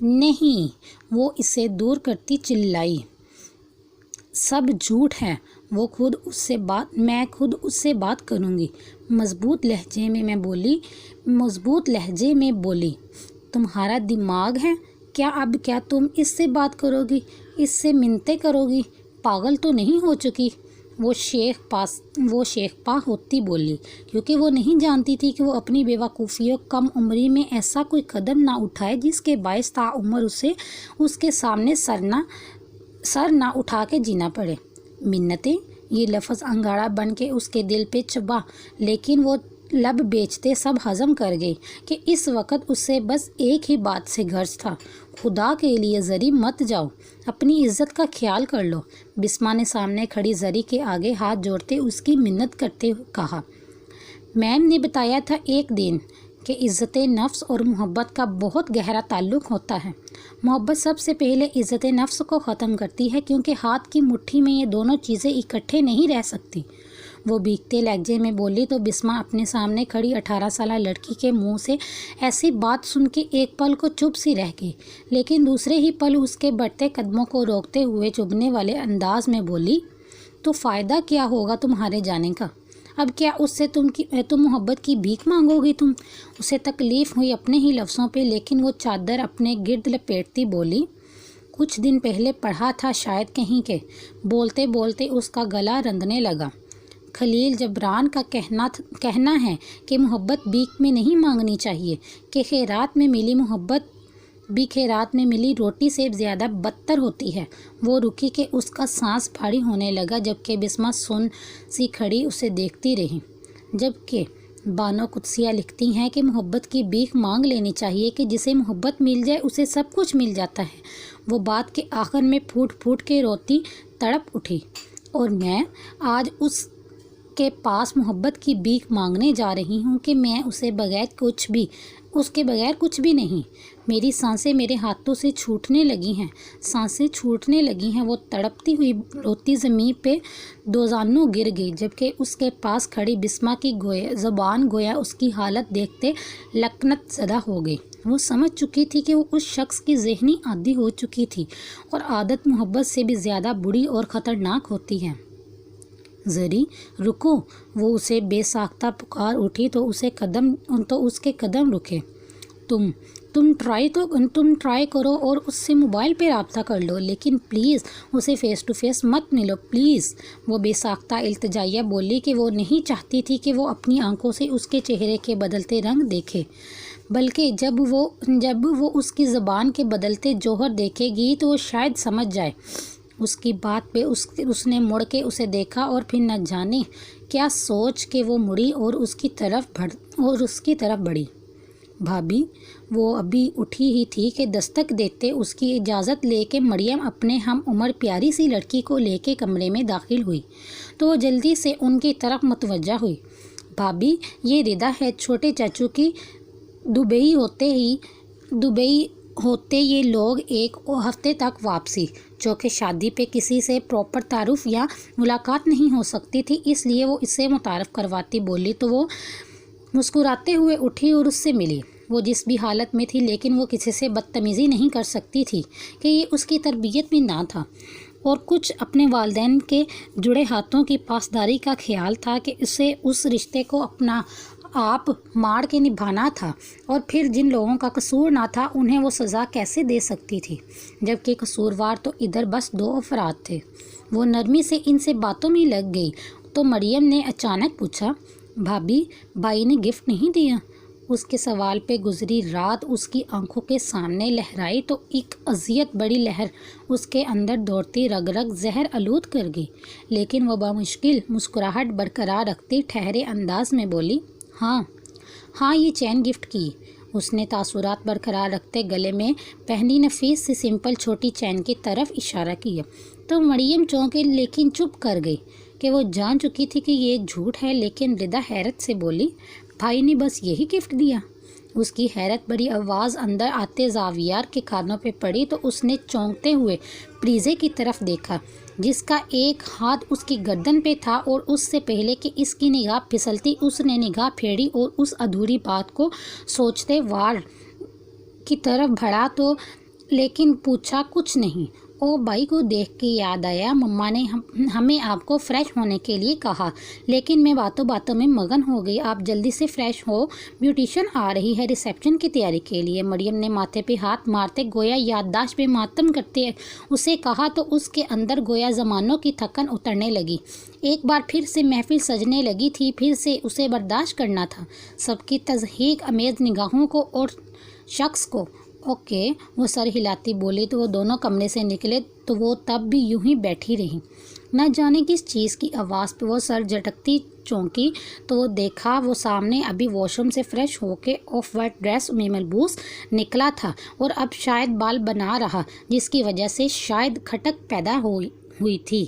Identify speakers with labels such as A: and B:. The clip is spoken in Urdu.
A: نہیں، وہ اسے دور کرتی چلائی، سب جھوٹ ہے، میں خود اس سے بات کروں گی۔ مضبوط لہجے میں بولی، تمہارا دماغ ہے کیا تم اس سے بات کرو گی، اس سے منتیں کرو گی، پاگل تو نہیں ہو چکی؟ وہ شیخ پا ہوتی بولی، کیونکہ وہ نہیں جانتی تھی کہ وہ اپنی بے وقوفی و کم عمری میں ایسا کوئی قدم نہ اٹھائے جس کے باعث تعمر اسے اس کے سامنے سر نہ اٹھا کے جینا پڑے۔ منتیں، یہ لفظ انگارہ بن کے اس کے دل پہ چبھا، لیکن وہ لب بیچتے سب ہضم کر گئی کہ اس وقت اسے بس ایک ہی بات سے غرض تھا، خدا کے لیے زری مت جاؤ، اپنی عزت کا خیال کر لو۔ بسما نے سامنے کھڑی زری کے آگے ہاتھ جوڑتے اس کی منت کرتے کہا، میم نے بتایا تھا ایک دن کہ عزت نفس اور محبت کا بہت گہرا تعلق ہوتا ہے۔ محبت سب سے پہلے عزت نفس کو ختم کرتی ہے، کیونکہ ہاتھ کی مٹھی میں یہ دونوں چیزیں اکٹھے نہیں رہ سکتی۔ وہ بھیگتے لہجے میں بولی تو بسما اپنے سامنے کھڑی 18 سالہ لڑکی کے منہ سے ایسی بات سن کے ایک پل کو چپ سی رہ گئی، لیکن دوسرے ہی پل اس کے بڑھتے قدموں کو روکتے ہوئے چبھنے والے انداز میں بولی، تو فائدہ کیا ہوگا تمہارے جانے کا؟ اب کیا اس سے تم محبت کی بھیک مانگو گی تم؟ اسے تکلیف ہوئی اپنے ہی لفظوں پہ، لیکن وہ چادر اپنے گرد لپیٹتی بولی، کچھ دن پہلے پڑھا تھا شاید کہیں کہ۔ بولتے بولتے اس کا گلا رندنے لگا۔ خلیل جبران کا کہنا ہے کہ محبت بھیک میں نہیں مانگنی چاہیے، کہ خیرات میں ملی محبت بھی خیرات میں ملی روٹی سے زیادہ بدتر ہوتی ہے۔ وہ رکی کہ اس کا سانس بھاری ہونے لگا، جبکہ بسما سن سی کھڑی اسے دیکھتی رہی۔ جبکہ بانو قدسیہ لکھتی ہیں کہ محبت کی بھیک مانگ لینی چاہیے، کہ جسے محبت مل جائے اسے سب کچھ مل جاتا ہے۔ وہ بات کے آخر میں پھوٹ پھوٹ کے روتی تڑپ اٹھی، اور میں آج اس کے پاس محبت کی بھیک مانگنے جا رہی ہوں کہ میں اس کے بغیر کچھ بھی نہیں۔ میری سانسیں میرے ہاتھوں سے چھوٹنے لگی ہیں۔ وہ تڑپتی ہوئی روتی زمین پہ دوزانوں گر گئی، جبکہ اس کے پاس کھڑی بسما کی زبان گویا اس کی حالت دیکھتے لکنت زدہ ہو گئی۔ وہ سمجھ چکی تھی کہ وہ اس شخص کی ذہنی عادی ہو چکی تھی، اور عادت محبت سے بھی زیادہ بری اور خطرناک ہوتی ہے۔ زری، رکو! وہ اسے بے ساختہ پکار اٹھی تو اس کے قدم رکے۔ تم ٹرائی کرو اور اس سے موبائل پہ رابطہ کر لو، لیکن پلیز اسے فیس ٹو فیس مت ملو، پلیز۔ وہ بے ساختہ التجائیہ بولی کہ وہ نہیں چاہتی تھی کہ وہ اپنی آنکھوں سے اس کے چہرے کے بدلتے رنگ دیکھے، بلکہ جب وہ اس کی زبان کے بدلتے جوہر دیکھے گی تو وہ شاید سمجھ جائے۔ اس کی بات پہ اس نے مڑ کے اسے دیکھا، اور پھر نہ جانے کیا سوچ کے وہ مڑی اور اس کی طرف بڑھی۔ بھابھی! وہ ابھی اٹھی ہی تھی کہ دستک دیتے اس کی اجازت لے کے مریم اپنے ہم عمر پیاری سی لڑکی کو لے کے کمرے میں داخل ہوئی، تو وہ جلدی سے ان کی طرف متوجہ ہوئی۔ بھابھی، یہ ردا ہے چھوٹے چاچو کی۔ دبئی ہوتے یہ لوگ ایک ہفتے تک واپسی، چونکہ شادی پہ کسی سے پراپر تعارف یا ملاقات نہیں ہو سکتی تھی، اس لیے وہ اسے متعارف کرواتی بولی تو وہ مسکراتے ہوئے اٹھی اور اس سے ملی۔ وہ جس بھی حالت میں تھی، لیکن وہ کسی سے بدتمیزی نہیں کر سکتی تھی کہ یہ اس کی تربیت میں نہ تھا، اور کچھ اپنے والدین کے جڑے ہاتھوں کی پاسداری کا خیال تھا کہ اسے اس رشتے کو اپنا آپ ماڑ کے نبھانا تھا، اور پھر جن لوگوں کا قصور نہ تھا انہیں وہ سزا کیسے دے سکتی تھی، جبکہ قصوروار تو ادھر بس 2 افراد تھے۔ وہ نرمی سے ان سے باتوں میں لگ گئی تو مریم نے اچانک پوچھا، بھابھی، بھائی نے گفٹ نہیں دیا؟ اس کے سوال پہ گزری رات اس کی آنکھوں کے سامنے لہرائی تو ایک اذیت بڑی لہر اس کے اندر دوڑتی رگ رگ زہر آلود کر گئی، لیکن وہ بمشکل مسکراہٹ برقرار رکھتی ٹھہرے انداز میں بولی، ہاں یہ چین گفٹ کی۔ اس نے تاثرات برقرار رکھتے گلے میں پہنی نفیس سی سمپل چھوٹی چین کی طرف اشارہ کیا، تو مریم چونکے لیکن چپ کر گئی کہ وہ جان چکی تھی کہ یہ جھوٹ ہے، لیکن ردا حیرت سے بولی، بھائی نے بس یہی گفٹ دیا؟ اس کی حیرت بڑی آواز اندر آتے زاویار کے کانوں پہ پڑی تو اس نے چونکتے ہوئے پریزے کی طرف دیکھا، جس کا ایک ہاتھ اس کی گردن پہ تھا، اور اس سے پہلے کہ اس کی نگاہ پھسلتی اس نے نگاہ پھیری اور اس ادھوری بات کو سوچتے وار کی طرف بڑھا تو لیکن پوچھا کچھ نہیں۔ او بائی کو دیکھ کے یاد آیا مما نے ہمیں آپ کو فریش ہونے کے لیے کہا، لیکن میں باتوں باتوں میں مگن ہو گئی۔ آپ جلدی سے فریش ہو، بیوٹیشین آ رہی ہے ریسیپشن کی تیاری کے لیے۔ مریم نے ماتھے پہ ہاتھ مارتے گویا یادداشت پہ ماتم کرتے اسے کہا تو اس کے اندر گویا زمانوں کی تھکن اترنے لگی۔ ایک بار پھر سے محفل سجنے لگی تھی، پھر سے اسے برداشت کرنا تھا سب کی تضحیک امیز نگاہوں کو اور شخص کو۔ اوکے، وہ سر ہلاتی بولی تو وہ دونوں کمرے سے نکلے تو وہ تب بھی یوں ہی بیٹھی رہی۔ نہ جانے کس چیز کی آواز پہ وہ سر جھٹکتی چونکی تو وہ دیکھا وہ سامنے ابھی واش روم سے فریش ہو کے آف وائٹ ڈریس میں ملبوس نکلا تھا اور اب شاید بال بنا رہا، جس کی وجہ سے شاید کھٹک پیدا ہوئی تھی۔